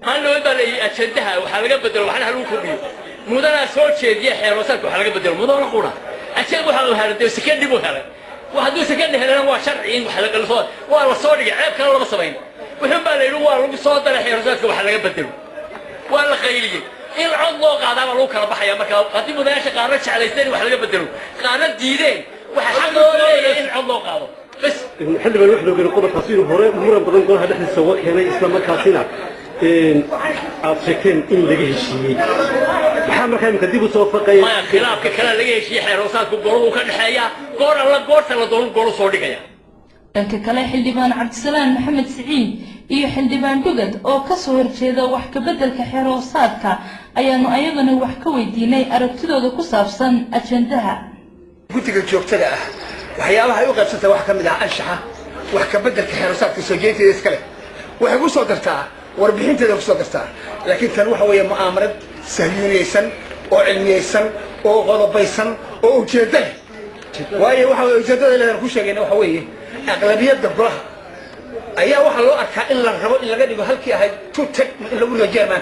هل لو بدل أشدها وحلقة بدل وحنا هلو كبير مدن صوت شيء دي حراسات وحلقة بدل مدن قرا أشد وحلقة هذا سكندي بوهلا وحدو سكندي هذا هو شرعي وحلقة الصوت والصوت عيب كانوا الله بصبين وهم باليلو والله صوت على حراسات وحلقة بدل ولا خيلي إن عضو قاعد على لوكر بحيا مكان قديم ذا شيء قارش على سنين وحلقة بدل قارن ديدين وحقوا إن عضو قاعد بس حل بالوحدة وقالوا قبل تصير مرة بدن قول هذا السواق هنا إسلام كاسينا أفكين إن لقيه شيء محمد كان كذب وصفقة ما خلاف كلا لقيه شيء حراسات بقولوا وكان حياة قول الله قول تلا قول صوري كيا dhanka kale xildhibaan cabdisalaan maxamed siciid iyo xildhibaan dugad oo ka soo horjeeda wax ka beddelka xeroosaadka ayaanu ayadana wax ka weydiinay aragtidooda ku saabsan ajendaha guddiga joogtada ah waxyaabaha ay u qaybsantay wax ka mid ah anshaxa wax ka beddelka xeroosaadka soo jeedinteeda iska leh waxay ku soo dartaa warbixinteeda ku soo dartaa laakiin tan waxa weeye mu'aamarad sahyuuniyeysan oo cilmiyeysan oo qodobaysan oo ujeedda leh waayo waxa weeye ujeeddada leedahay ku sheegayna waxa weeye أغلبية الجبرة أيها واحد لو أكثر إلا الربع إلا قد يقول هل كي هاي تو تك إلا قول الجيرمان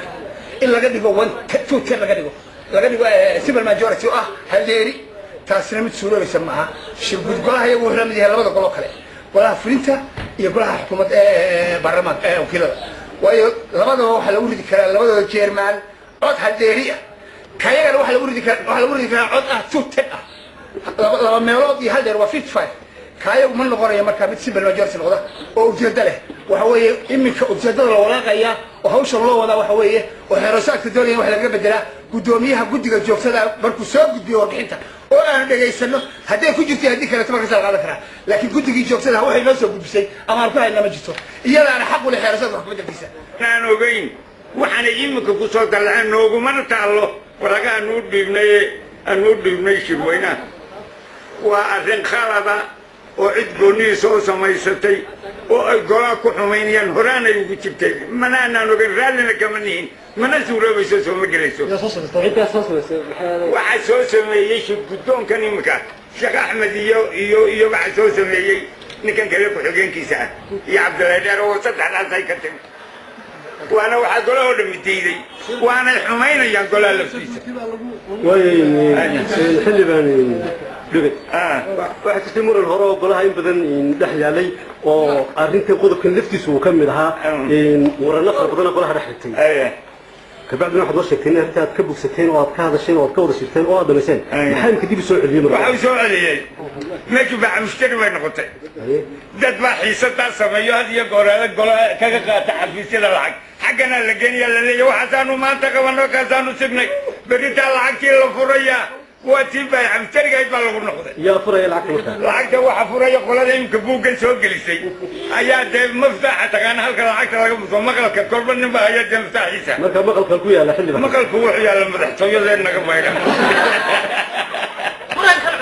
إلا قد يقول وان تو تك إلا قد يقول سيب الماجورتي هل ديري تاسلمت سورة يسمعها شو بتقولها هي وهلا مدي هلا بدو قلوا كله ولا فرنتا يقولها حكومة برلمان وكذا ويا لبده واحد لو ولد كلا لبده الجيرمان عد هل ديري كايا واحد لو ولد كلا عد تو تك لما ميلودي هل دير وفيت فاي كايو من لغوريا marka mid si balwaajir si noqda oo ujeedada leh waxa weeye imika ujeedada la walaaqaya oo hawsha loo wada waxa weeye oo xeerasaadka doonaya wax laga bedelaa gudoomiyaha guddiga joogtada markuu soo gudbiyo warbixinta oo aan dhageysano haddii ku jirtay haddii kale tabarka soo qaadan karaa laakiin guddigii joogtada waxay noo soo gudbisay ama aan ku hayna ma jirto iyada aan xaq u leh xeerasaadka wax bedelkiisa aan ogeyn waxaan imika ku soo dalcaan noogu mana taalo waraga aanu dhibnay shirweyna waa arrin khalada oo cid gooni soo samaysatay oo ay go'aan ku xumeynayaan horaanay ugu jirtay mana aanan ogeyn raallina kama nihin mana suuroobayso soo ma gelayso waxa soo sameeyay guddoonkan imika Sheekh Axmed iyo waxa soo sameeyay ninkan kale ku xigeenkiisa ah iyo Cabdulaahi Dheer oo saddexdaas ay ka timi وانا واحد قالوا له مديدي وانا حمينا يقول له لفيسه حلي باني دغد واحد تمر الهراء قالها in badan in dhaxyaalay oo arinta qodobkan laftiisu uu kamid ahaa in warana badan qolaha dhaxlitay kabacdina waxa soo sheegtay in aad ka bogsateen oo aad ka hadasheen oo aad ka wada shirteen oo aad dhameyseen maxay ka dib soo celiyay waxa soo celiyay meeshu baa mushtari way noqotay dad baa xiisada sameeyo had iyo goorada kaga qaata xafiisyada lacag حقنا لقينا اللي وحسانو ما تقبلنا كسانو سبني بديت العقد اللي فريا وتبع عم ترجع يبلغ النقطة يا فريا العقد العقد واحد فريا يقول هذا يمكن بوق سوق لسي أيات مفتاح تكان هالك العقد رقم مقلك كربن نبى أيات مفتاح يسا مقلك كويا لا حل مقلك كويا لما تحتوي لنا كبيرة